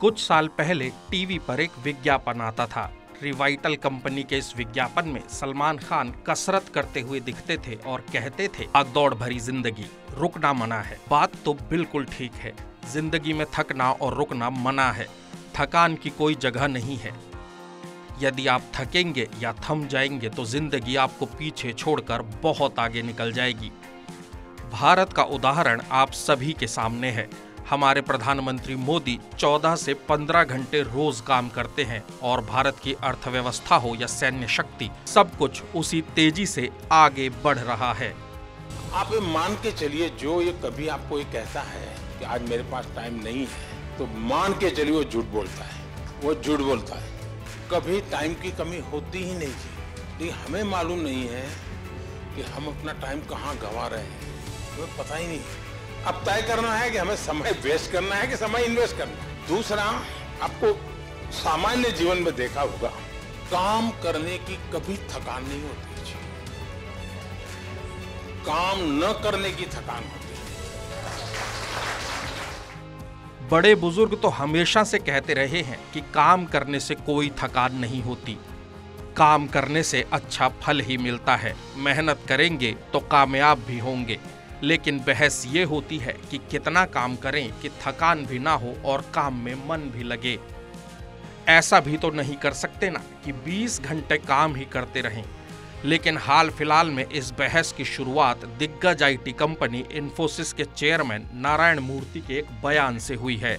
कुछ साल पहले टीवी पर एक विज्ञापन आता था। रिवाइटल कंपनी के इस विज्ञापन में सलमान खान कसरत करते हुए दिखते थे और कहते थे भागदौड़ भरी जिंदगी, रुकना मना है। बात तो बिल्कुल ठीक है, जिंदगी में थकना और रुकना मना है। थकान की कोई जगह नहीं है। यदि आप थकेंगे या थम जाएंगे तो जिंदगी आपको पीछे छोड़कर बहुत आगे निकल जाएगी। भारत का उदाहरण आप सभी के सामने है। हमारे प्रधानमंत्री मोदी 14 से 15 घंटे रोज काम करते हैं और भारत की अर्थव्यवस्था हो या सैन्य शक्ति, सब कुछ उसी तेजी से आगे बढ़ रहा है। आप ये मान के चलिए, जो ये कभी आपको ये कहता है कि आज मेरे पास टाइम नहीं है, तो मान के चलिए वो झूठ बोलता है। वो झूठ बोलता है। कभी टाइम की कमी होती ही नहीं थी। लेकिन हमें मालूम नहीं है कि हम अपना टाइम कहाँ गंवा रहे हैं, हमें पता ही नहीं। अब तय करना है कि हमें समय वेस्ट करना है कि समय इन्वेस्ट करना है। दूसरा, आपको सामान्य जीवन में देखा होगा, काम करने की कभी थकान नहीं होती, काम न करने की थकान होती है। बड़े बुजुर्ग तो हमेशा से कहते रहे हैं कि काम करने से कोई थकान नहीं होती, काम करने से अच्छा फल ही मिलता है। मेहनत करेंगे तो कामयाब भी होंगे। लेकिन बहस ये होती है कि कितना काम करें कि थकान भी ना हो और काम में मन भी लगे। ऐसा भी तो नहीं कर सकते ना कि 20 घंटे काम ही करते रहें। लेकिन हाल फिलहाल में इस बहस की शुरुआत दिग्गज आईटी कंपनी इन्फोसिस के चेयरमैन नारायण मूर्ति के एक बयान से हुई है।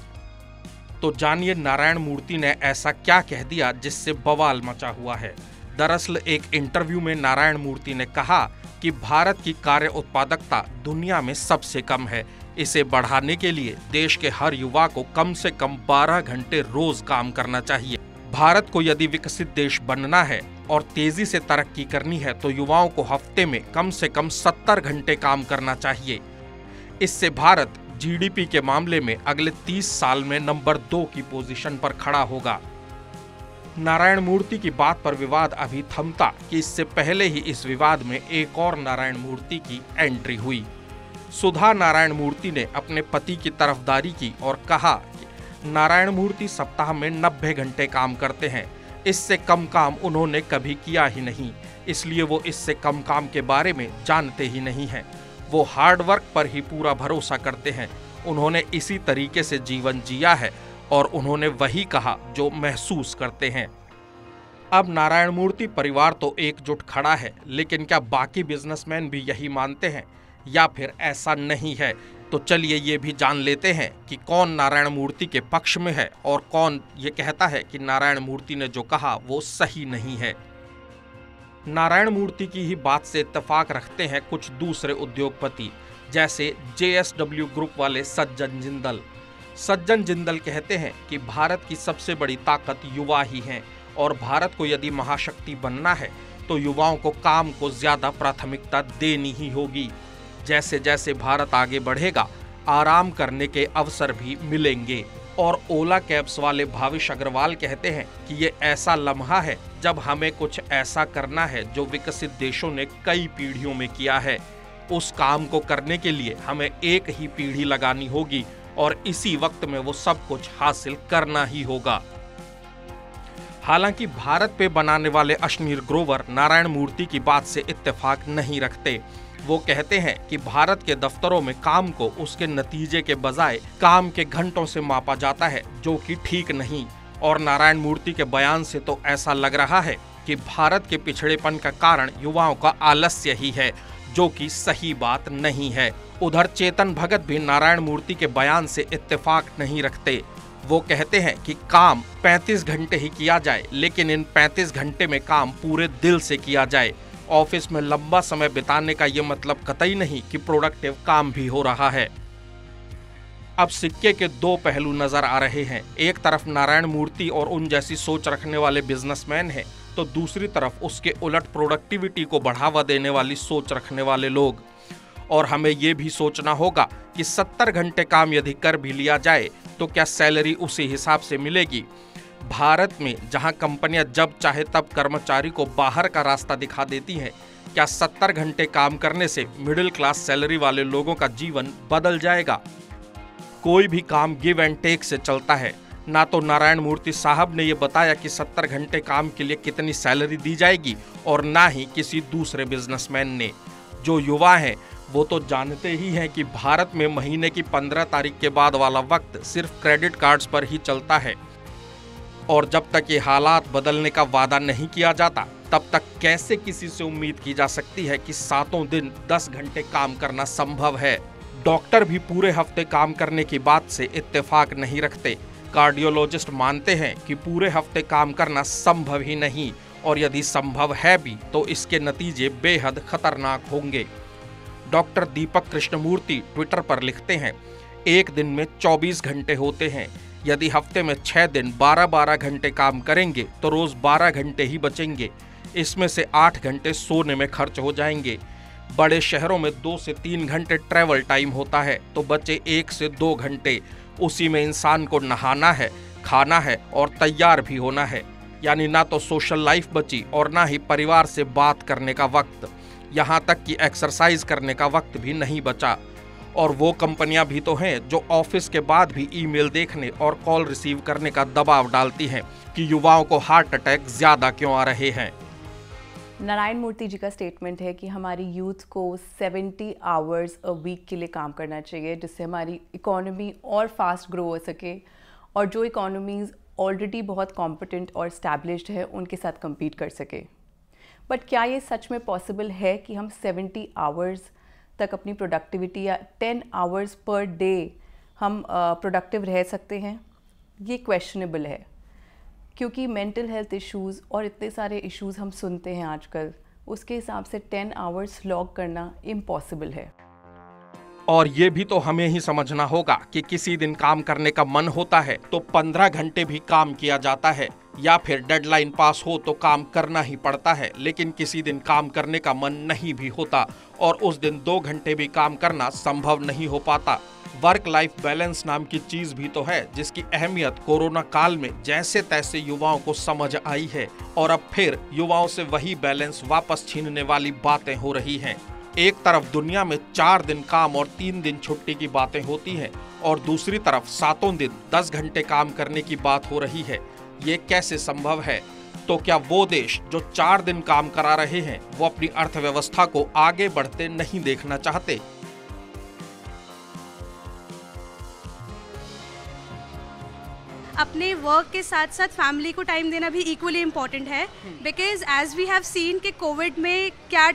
तो जानिए नारायण मूर्ति ने ऐसा क्या कह दिया जिससे बवाल मचा हुआ है। दरअसल एक इंटरव्यू में नारायण मूर्ति ने कहा कि भारत की कार्य उत्पादकता दुनिया में सबसे कम है। इसे बढ़ाने के लिए देश के हर युवा को कम से कम 12 घंटे रोज काम करना चाहिए। भारत को यदि विकसित देश बनना है और तेजी से तरक्की करनी है तो युवाओं को हफ्ते में कम से कम 70 घंटे काम करना चाहिए। इससे भारत जीडीपी के मामले में अगले 30 साल में नंबर 2 की पोजीशन पर खड़ा होगा। नारायण मूर्ति की बात पर विवाद अभी थमता कि इससे पहले ही इस विवाद में एक और नारायण मूर्ति की एंट्री हुई। सुधा नारायण मूर्ति ने अपने पति की तरफदारी की और कहा कि नारायण मूर्ति सप्ताह में 90 घंटे काम करते हैं, इससे कम काम उन्होंने कभी किया ही नहीं, इसलिए वो इससे कम काम के बारे में जानते ही नहीं हैं। वो हार्ड वर्क पर ही पूरा भरोसा करते हैं। उन्होंने इसी तरीके से जीवन जिया है और उन्होंने वही कहा जो महसूस करते हैं। अब नारायण मूर्ति परिवार तो एकजुट खड़ा है, लेकिन क्या बाकी बिजनेसमैन भी यही मानते हैं या फिर ऐसा नहीं है? तो चलिए ये भी जान लेते हैं कि कौन नारायण मूर्ति के पक्ष में है और कौन ये कहता है कि नारायण मूर्ति ने जो कहा वो सही नहीं है। नारायण मूर्ति की ही बात से इत्तेफाक रखते हैं कुछ दूसरे उद्योगपति, जैसे JSW ग्रुप वाले सज्जन जिंदल। सज्जन जिंदल कहते हैं कि भारत की सबसे बड़ी ताकत युवा ही हैं और भारत को यदि महाशक्ति बनना है तो युवाओं को काम को ज्यादा प्राथमिकता देनी ही होगी। जैसे जैसे भारत आगे बढ़ेगा, आराम करने के अवसर भी मिलेंगे। और ओला कैब्स वाले भाविश अग्रवाल कहते हैं कि ये ऐसा लम्हा है जब हमें कुछ ऐसा करना है जो विकसित देशों ने कई पीढ़ियों में किया है। उस काम को करने के लिए हमें एक ही पीढ़ी लगानी होगी और इसी वक्त में वो सब कुछ हासिल करना ही होगा। हालांकि भारत पे बनाने वाले अश्नीर ग्रोवर नारायण मूर्ति की बात से इत्तेफाक नहीं रखते। वो कहते हैं कि भारत के दफ्तरों में काम को उसके नतीजे के बजाय काम के घंटों से मापा जाता है, जो कि ठीक नहीं। और नारायण मूर्ति के बयान से तो ऐसा लग रहा है कि भारत के पिछड़ेपन का कारण युवाओं का आलस्य ही है, जो कि सही बात नहीं है। उधर चेतन भगत भी नारायण मूर्ति के बयान से इत्तेफाक नहीं रखते। वो कहते हैं कि काम 35 घंटे ही किया जाए, लेकिन इन 35 घंटे में काम पूरे दिल से किया जाए। ऑफिस में लंबा समय बिताने का ये मतलब कतई नहीं कि प्रोडक्टिव काम भी हो रहा है। अब सिक्के के दो पहलू नजर आ रहे हैं। एक तरफ नारायण मूर्ति और उन जैसी सोच रखने वाले बिजनेसमैन हैं, तो दूसरी तरफ उसके उलट प्रोडक्टिविटी को बढ़ावा देने वाली सोच रखने वाले लोग। और हमें ये भी सोचना होगा कि 70 घंटे काम यदि कर भी लिया जाए तो क्या सैलरी उसी हिसाब से मिलेगी? भारत में जहां कंपनियां जब चाहे तब कर्मचारी को बाहर का रास्ता दिखा देती हैं, क्या 70 घंटे काम करने से मिडिल क्लास सैलरी वाले लोगों का जीवन बदल जाएगा? कोई भी काम गिव एंड टेक से चलता है। ना तो नारायण मूर्ति साहब ने ये बताया कि 70 घंटे काम के लिए कितनी सैलरी दी जाएगी और ना ही किसी दूसरे बिजनेसमैन ने। जो युवा हैं वो तो जानते ही हैं कि भारत में महीने की 15 तारीख के बाद वाला वक्त सिर्फ क्रेडिट कार्ड्स पर ही चलता है और जब तक ये हालात बदलने का वादा नहीं किया जाता तब तक कैसे किसी से उम्मीद की जा सकती है कि 7 दिन 10 घंटे काम करना संभव है। डॉक्टर भी पूरे हफ्ते काम करने की बात से इत्तेफाक नहीं रखते। कार्डियोलॉजिस्ट मानते हैं कि पूरे हफ्ते काम करना संभव ही नहीं और यदि संभव है भी तो इसके नतीजे बेहद खतरनाक होंगे। डॉक्टर दीपक कृष्णमूर्ति ट्विटर पर लिखते हैं, एक दिन में 24 घंटे होते हैं। यदि हफ्ते में 6 दिन 12-12 घंटे काम करेंगे तो रोज 12 घंटे ही बचेंगे। इसमें से 8 घंटे सोने में खर्च हो जाएंगे। बड़े शहरों में 2 से 3 घंटे ट्रैवल टाइम होता है तो बचे 1 से 2 घंटे। उसी में इंसान को नहाना है, खाना है और तैयार भी होना है। यानी ना तो सोशल लाइफ बची और ना ही परिवार से बात करने का वक्त, यहाँ तक कि एक्सरसाइज करने का वक्त भी नहीं बचा। और वो कंपनियां भी तो हैं जो ऑफिस के बाद भी ईमेल देखने और कॉल रिसीव करने का दबाव डालती हैं कि युवाओं को हार्ट अटैक ज्यादा क्यों आ रहे हैं। नारायण मूर्ति जी का स्टेटमेंट है कि हमारी यूथ को 70 आवर्स अ वीक के लिए काम करना चाहिए जिससे हमारी इकोनॉमी और फास्ट ग्रो हो सके और जो इकोनॉमीज़ ऑलरेडी बहुत कॉम्पिटेंट और इस्टेब्लिश्ड है उनके साथ compete कर सके। बट क्या ये सच में पॉसिबल है कि हम 70 आवर्स तक अपनी प्रोडक्टिविटी या 10 आवर्स पर डे हम प्रोडक्टिव रह सकते हैं? ये क्वेश्चनेबल है क्योंकि मेंटल हेल्थ इश्यूज़ और इतने सारे इश्यूज़ हम सुनते हैं आजकल, उसके हिसाब से 10 आवर्स लॉग करना इम्पॉसिबल है। और ये भी तो हमें ही समझना होगा कि किसी दिन काम करने का मन होता है तो 15 घंटे भी काम किया जाता है या फिर डेडलाइन पास हो तो काम करना ही पड़ता है, लेकिन किसी दिन काम करने का मन नहीं भी होता और उस दिन 2 घंटे भी काम करना संभव नहीं हो पाता। वर्क लाइफ बैलेंस नाम की चीज भी तो है जिसकी अहमियत कोरोना काल में जैसे तैसे युवाओं को समझ आई है और अब फिर युवाओं से वही बैलेंस वापस छीनने वाली बातें हो रही हैं। एक तरफ दुनिया में 4 दिन काम और 3 दिन छुट्टी की बातें होती हैं और दूसरी तरफ 7 दिन 10 घंटे काम करने की बात हो रही है। ये कैसे संभव है? तो क्या वो देश जो 4 दिन काम करा रहे हैं वो अपनी अर्थव्यवस्था को आगे बढ़ते नहीं देखना चाहते? अपने वर्क के साथ साथ फैमिली को टाइम देना भी इक्वली इम्पॉर्टेंट है because as we have seen कि कोविड में क्या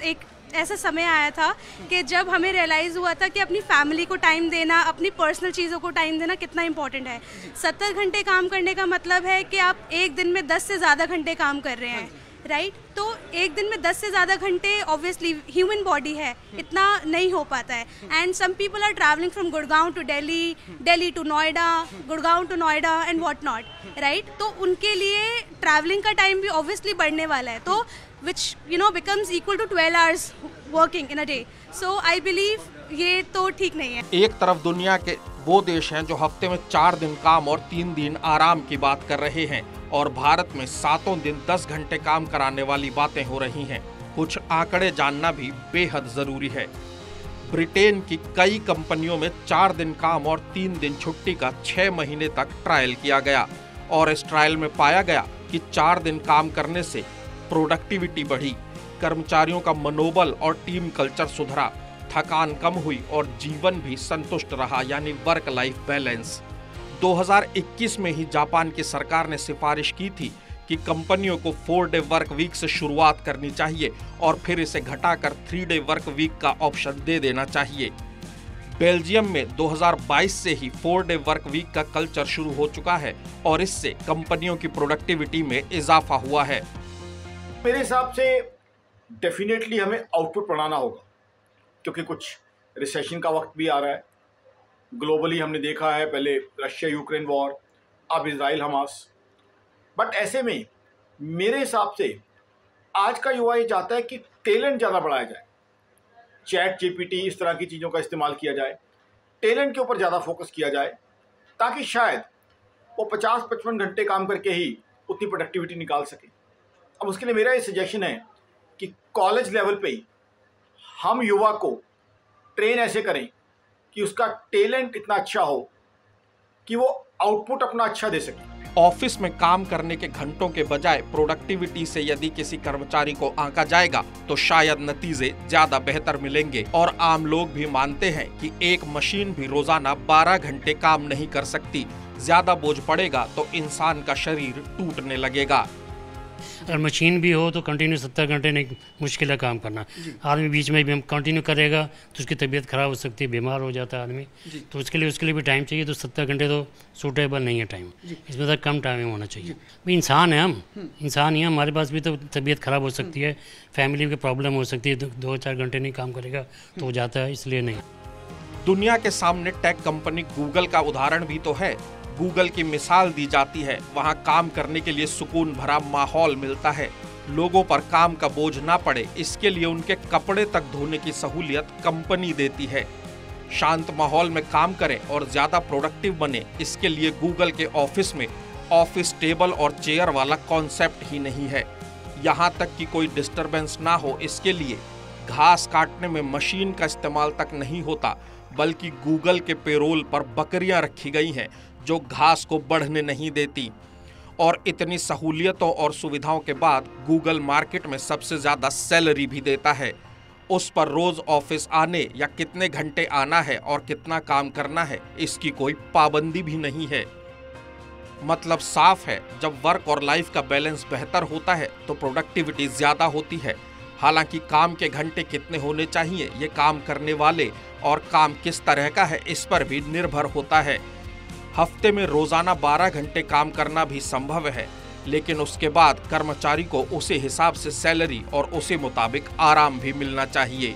एक ऐसा समय आया था कि जब हमें रियलाइज़ हुआ था कि अपनी फैमिली को टाइम देना, अपनी पर्सनल चीज़ों को टाइम देना कितना इम्पॉर्टेंट है। 70 घंटे काम करने का मतलब है कि आप एक दिन में 10 से ज़्यादा घंटे काम कर रहे हैं, राइट? तो एक दिन में 10 से ज़्यादा घंटे ऑब्वियसली ह्यूमन बॉडी है, इतना नहीं हो पाता है। And some people are travelling from Gurgaon to Delhi, Delhi to Noida, Gurgaon to Noida and what not, right? तो उनके लिए ट्रैवलिंग का टाइम भी ऑब्वियसली बढ़ने वाला है, तो which becomes equal to 12 hours working in a day. So I believe ये तो ठीक नहीं है। एक तरफ दुनिया के वो देश हैं जो हफ्ते में 4 दिन काम और 3 दिन आराम की बात कर रहे हैं और भारत में 7 दिन 10 घंटे काम कराने वाली बातें हो रही हैं। कुछ आंकड़े जानना भी बेहद जरूरी है। ब्रिटेन की कई कंपनियों में 4 दिन काम और 3 दिन छुट्टी का 6 महीने तक ट्रायल किया गया और इस ट्रायल में पाया गया कि 4 दिन काम करने से प्रोडक्टिविटी बढ़ी, कर्मचारियों का मनोबल और टीम कल्चर सुधरा, थकान कम हुई और जीवन भी संतुष्ट रहा, यानी वर्क लाइफ बैलेंस। 2021 में ही जापान की सरकार ने सिफारिश की थी कि कंपनियों को 4 डे वर्क वीक से शुरुआत करनी चाहिए और फिर इसे घटाकर 3 डे वर्क वीक का ऑप्शन दे देना चाहिए। बेल्जियम में 2022 से ही 4 डे वर्क वीक का कल्चर शुरू हो चुका है और इससे कंपनियों की प्रोडक्टिविटी में इजाफा हुआ है। मेरे हिसाब से डेफिनेटली हमें आउटपुट बढ़ाना होगा क्योंकि कुछ रिसेशन का वक्त भी आ रहा है। ग्लोबली हमने देखा है, पहले रशिया यूक्रेन वॉर, अब इजराइल हमास। बट ऐसे में मेरे हिसाब से आज का युवा ये चाहता है कि टैलेंट ज़्यादा बढ़ाया जाए, चैट जीपीटी इस तरह की चीज़ों का इस्तेमाल किया जाए, टैलेंट के ऊपर ज़्यादा फोकस किया जाए ताकि शायद वो 50-55 घंटे काम करके ही उतनी प्रोडक्टिविटी निकाल सके। अब उसके लिए मेरा ये सजेशन है कि कॉलेज लेवल पे ही हम युवा को ट्रेन ऐसे करें कि उसका टैलेंट इतना अच्छा हो कि वो आउटपुट अपना अच्छा दे सके। ऑफिस में काम करने के घंटों के बजाय प्रोडक्टिविटी से यदि किसी कर्मचारी को आंका जाएगा तो शायद नतीजे ज्यादा बेहतर मिलेंगे। और आम लोग भी मानते हैं कि एक मशीन भी रोजाना 12 घंटे काम नहीं कर सकती। ज्यादा बोझ पड़ेगा तो इंसान का शरीर टूटने लगेगा। अगर मशीन भी हो तो कंटिन्यू 70 घंटे नहीं, मुश्किल है काम करना। आदमी बीच में भी हम कंटिन्यू करेगा तो उसकी तबीयत खराब हो सकती है, बीमार हो जाता है आदमी। तो उसके लिए भी टाइम चाहिए। तो 70 घंटे तो सूटेबल नहीं है टाइम, इसमें तो कम टाइम होना चाहिए। भाई इंसान है, हम इंसान ही हैं, हमारे पास भी तो तबीयत खराब हो सकती है, फैमिली की प्रॉब्लम हो सकती है। 2-4 घंटे नहीं काम करेगा तो हो जाता है, इसलिए नहीं। दुनिया के सामने टेक कंपनी गूगल का उदाहरण भी तो है। गूगल की मिसाल दी जाती है, वहां काम करने के लिए सुकून भरा माहौल मिलता है, लोगों पर काम का बोझ ना पड़े इसके लिए उनके कपड़े तक धोने की सहूलियत कंपनी देती है। शांत माहौल में काम करें और ज्यादा प्रोडक्टिव बने, इसके लिए गूगल के ऑफिस में ऑफिस टेबल और चेयर वाला कॉन्सेप्ट ही नहीं है। यहाँ तक कि कोई डिस्टरबेंस ना हो इसके लिए घास काटने में मशीन का इस्तेमाल तक नहीं होता, बल्कि गूगल के पेरोल पर बकरियां रखी गई हैं जो घास को बढ़ने नहीं देती। और इतनी सहूलियतों और सुविधाओं के बाद गूगल मार्केट में सबसे ज़्यादा सैलरी भी देता है। उस पर रोज़ ऑफिस आने या कितने घंटे आना है और कितना काम करना है इसकी कोई पाबंदी भी नहीं है। मतलब साफ है, जब वर्क और लाइफ का बैलेंस बेहतर होता है तो प्रोडक्टिविटी ज़्यादा होती है। हालांकि काम के घंटे कितने होने चाहिए ये काम करने वाले और काम किस तरह का है इस पर भी निर्भर होता है। हफ्ते में रोजाना 12 घंटे काम करना भी संभव है, लेकिन उसके बाद कर्मचारी को उसी हिसाब से सैलरी और उसी मुताबिक आराम भी मिलना चाहिए।